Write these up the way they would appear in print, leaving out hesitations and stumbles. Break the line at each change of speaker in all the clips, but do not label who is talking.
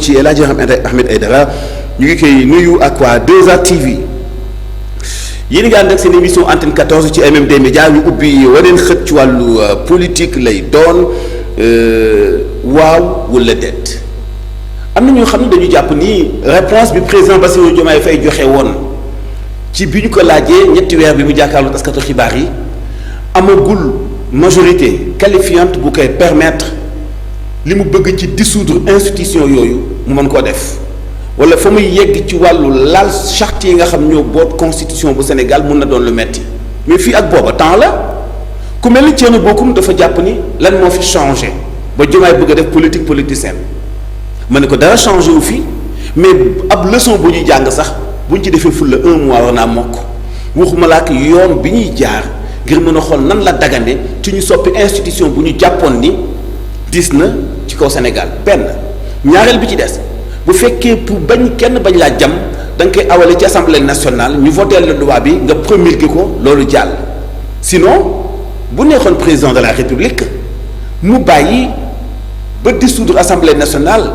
ci El Hadji Ahmed Aïdara ñu ngi koy nuyu ak waa 2A TV yéen nga ànd ak seen émission antenne 14 ci MMD Média ñu ubbi waneen xët ci wàllu politique lay doon waaw wala déet am na ñoo xam ne dañu jàpp ni réponse bi président Bassirou Diomaye Faye joxe woon ci bi ñu ko laajee ñetti weer bi mu jàkkaarloo taskatu xibaar yi amagul majorité qualifiante bu koy permettre li mu bëgg ci dissoudre institution yooyu mu mën koo def wala fa muy yegg ci wàllu laal charte yi nga xam ñoo boot constitution bu Sénégal mun na doon lu metti mais fii ak booba temps la ku mel ni Thierno Bocoum dafa jàpp ni lan moo fi changé ba Diomaye bëgg a def politique politicienne ma ne ko dara changé wu fi mais ab leçon bu ñuy jàng sax buñ ci defee fulla un mois war naa mokk waxuma laa ak yoon bi ñuy jaar ngir mën a xool nan la dagande ci ñu soppi institution bu ñu jàppoon ni dis na ci kaw Sénégal benn ñaareel bi ci des bu fekkee pour bañ kenn bañ laa jam da nga koy awale ci assemblée nationale ñu voté la loi bi nga promulgué ko loolu jàll sinon bu neexoon président de la république mu bàyyi ba dissoudre assemblée nationale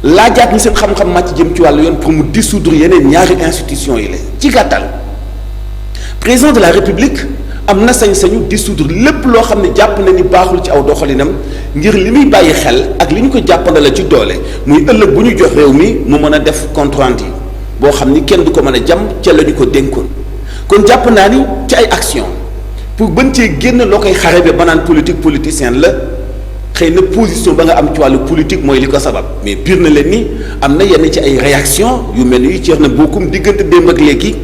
laajaat ñi seen xam-xam màcc jëm ci wàllu yoon pour mu dissoudre yeneen ñaari institution yi la ci gàttal président de la république am na sañ-sañu dissoudre lépp loo xam ne jàpp na ni baaxul ci aw doxalinam ngir li muy bàyyi xel ak li ñu ko jàppanda la ci doole muy ëllëg bu ñu jox réew mi mu mën a def compte rendu boo xam ni kenn du ko mën a jam ca la ñu ko dénkoon kon jàpp naa ni ci ay action pour bën cee génn loo koy xarabe ba naan politique politicienne la xëy na position ba nga am ci wàllu politique mooy li ko sabab mais biir na leen ni am na yenn ci ay réaction yu mel ni Thierno Bocoum diggante démb ak léegi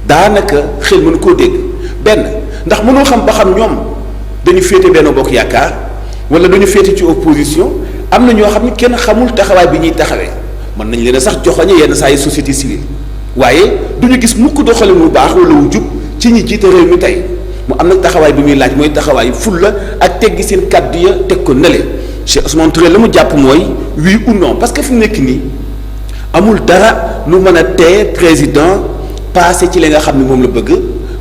daanaka xel mënu koo dégg benn ndax mënoo xam ba xam ñoom dañu féete Benno Bokk Yaakaar wala dañu féete ci opposition am na ñoo xam ne kenn xamul taxawaay bi ñuy taxawee mën nañ leen a sax joxoñe yenn saa yi société civile waaye du ñu gis mukk doxalin wu baax wala wu jub ci ñi jiite réew mi tey mu am nag taxawaay bi muy laaj mooy taxawaay fulla ak teggi seen kàddu ya teg ko nële Cheikh Ousmane Touré la mu jàpp mooy oui ou non parce que fi mu nekk nii amul dara lu mën a tee président passé ci li nga xam ne moom la bëgg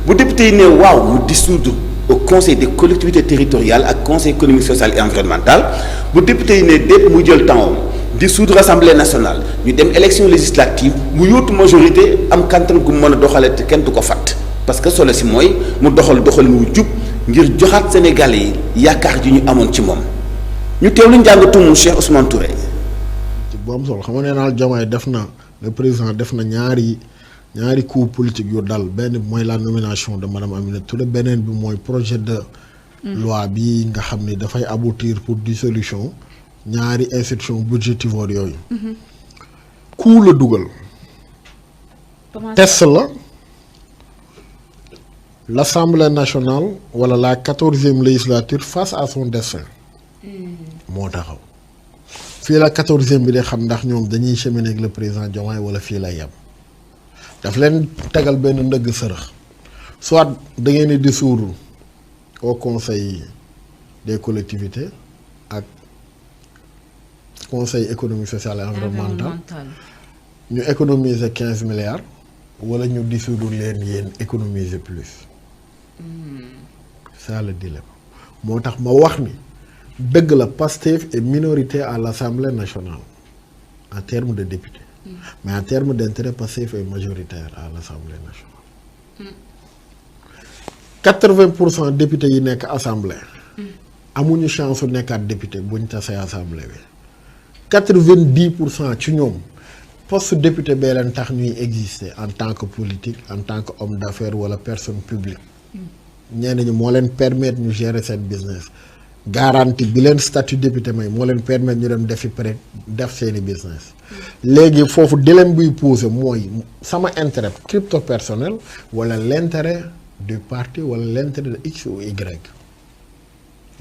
bu député yi ne waaw mu dissoudre au conseil des collectivités territoriales ak conseil économique social et environnemental bu député yi ne déet mu jël temps dissoudre assemblée nationale ñu dem élection législative mu yóotu majorité am kantan gu mën a doxale te kenn du ko fàtt parce que solo si mooy mu doxal mu jub ngir joxaat Sénégalais yi yaakaar ji ñu amoon ci moom ñu teewlu njàngatumu Cheikh Ousmane Touré.
ci bu am solo xam nga nee naa Diomaye def na le président def na ñaari coup politique yu dal benn bi mooy la nomination de madame Aminata Touré beneen bi mooy projet de loi bi nga xam ni dafay aboutir pour dissolution ñaari institution budgétivore yooyu coup la dugal test la l'Assemblée nationale wala la 14e législature face à son destin moo taxaw fii la 14e bi de xam ndax ñoom dañuy cheminer ak le président Diomaye wala fii lay yem daf leen tegal benn ndëgg sërëx soit da ngeen di dissoudre au conseil des collectivités ak conseil économique social et environnemental ñu économiser 15 milliards wala ñu dissoudre leen yéen économiser plus ça le dilemme moo tax ma wax ni dëgg la Pastef est minorité à l'Assemblée nationale en termes de députés mais en termes d'intérêt Pastef est majoritaire à l'Assemblée nationale 80% députés yi nekk assemblée amuñu chance su nekkaat député buñ tasee assemblée bi 90% ci ñoom poste député bee leen tax ñuy exister en tant que politique en tant que homme d'affaires wala personne publique ñenn ñi moo leen permettre ñu gérer seen business garantie bi leen statut député may moo leen permettre ñu dem defi prêt def seeni business léegi foofu dilemme buy pousser mooy sama intérêt crypto personnel wala l'intérêt du parti wala l'intérêt de X ou Y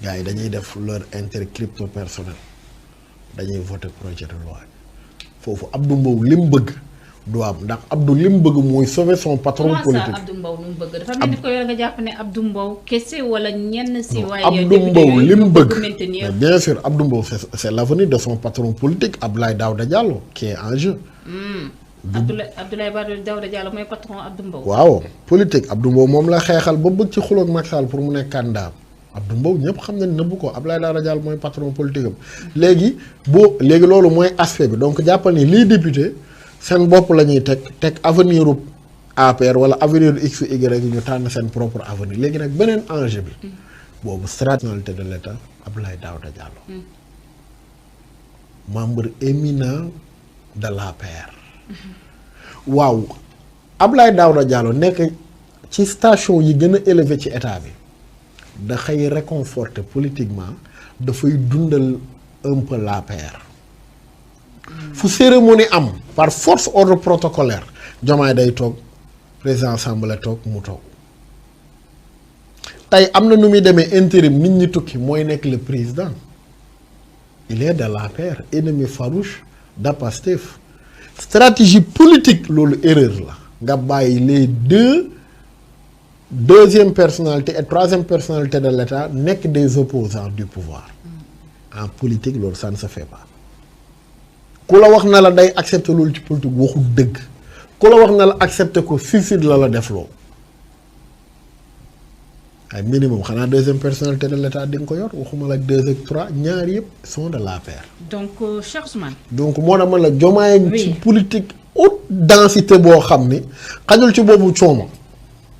gars yi dañuy def leur intérêt crypto personnel dañuy voter projet de loi foofu Abdou Mbow li mu bëgg du am ndax Abdou li mu bëgg mooy sauver son patron politique.
Abdou Mbow lu mu bëgg dafa mel ni ko yow nga jàpp ne Abdou Mbow kese wala ñenn si. waaye
Abdou Mbow li mu bëgg bien sûr Abdou Mbow c'est l'avenir de son patron politique Abdoulaye Daouda Diallo qui est en jeu.
Abdoulaye Daouda Diallo mooy patron Abdou Mbow.
waaw politique Abdou Mbow moom la xeexal ba bëgg ci xuloog Macky Sall pour mu nekk candidat Abdou Mbow ñëpp xam nañ nëbbu ko Abdoulaye Daouda Diallo mooy patron politique am léegi loolu mooy aspect bi donc jàppal ni lii député seen bopp la ñuy teg avenir u APR wala avenir u X Y ñu tànn seen propre avenir léegi nag beneen enjeu bi boobu stratégie de l'État Abdoulaye Daouda Diallo membre éminent de l'APR waaw Abdoulaye Daouda Diallo nekk ci station yi gën a élevé ci état bi da xëy réconforter politiquement dafay dundal un peu l'APR fu cérémonie am par force ordre protocolaire Diomaye day toog président assemblée toog mu toog tey am na nu muy demee intérim nit ñi tukki mooy nekk le président il est de l'APR ennemi farouche de Pastef stratégie politique loolu erreur la nga bàyyi les deuxième personnalité et troisième personnalité de l'État nekk des opposants du pouvoir en politique loolu ça ne se fait pas ku la wax na la day accepter loolu ci politique waxu dëgg ku la wax na la accepter ko suicide la def loo ay minimum xanaa deuxième personnalité de l'État di nga ko yor waxuma la 2 ak 3 ñaar yëpp sont de l'APR.
donc Cheikh Ousmane.
donc moo tax man la Diomaye ci politique haute densité boo xam ni xajul ci boobu coono.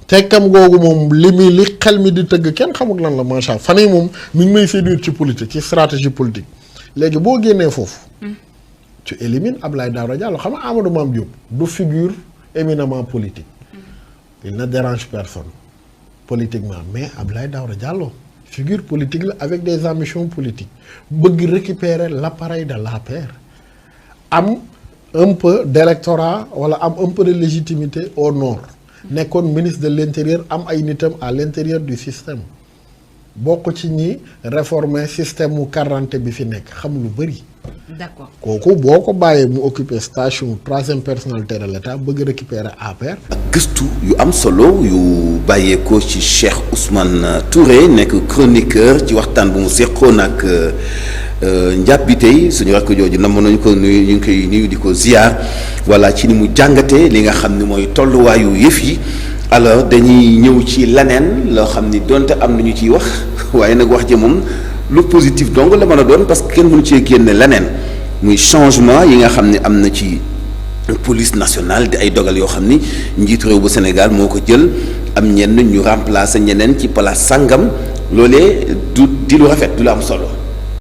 tekkam googu moom li xel mi di tëgg kenn xamul lan la macha allah fan yii moom mi ngi may séduire ci politique ci stratégie politique léegi boo génnee foofu. tu élimines Abdoulaye Daouda Diallo xam nga Amadou Mame Diop du figure éminemment politique. il ne dérange personne politiquement mais Abdoulaye Daouda Diallo figure politique la avec des ambitions politiques bëgg récupérer l'appareil de l'APR am un peu d'électorat wala am un peu de légitimité au nord. nekkoon ministre de l'intérieur am ay nitam à l'intérieur du système bokk ci ñi réformer système mu quarante bi fi nekk xam lu bëri.
d'accord
kooku boo ko bàyyee mu occuper station troisième personnalité de l'État bëgg récupérer APR.
gëstu yu am solo yu bàyyeekoo ci Cheikh Ousmane Touré nekk chroniqueur ci waxtaan bu mu seqoon ak njàpp tey suñu rakk jooju namoon nañu ko nuyu ñu ngi koy nuyu di ko ziar voilà ci ni mu jàngatee li nga xam ni mooy tolluwaayu yëf yi alors dañuy ñëw ci leneen loo xam ni donte am na ñu ciy wax waaye nag wax ji moom lu positif donc la mën a doon parce que kenn mënu cee génne leneen muy changement yi nga xam ne am na ci police nationale di ay dogal yoo xam ni njiitu réew bu Sénégal moo ko jël am ñenn ñu remplacer ñeneen ci place sangam loolee du di lu rafet du lu am solo.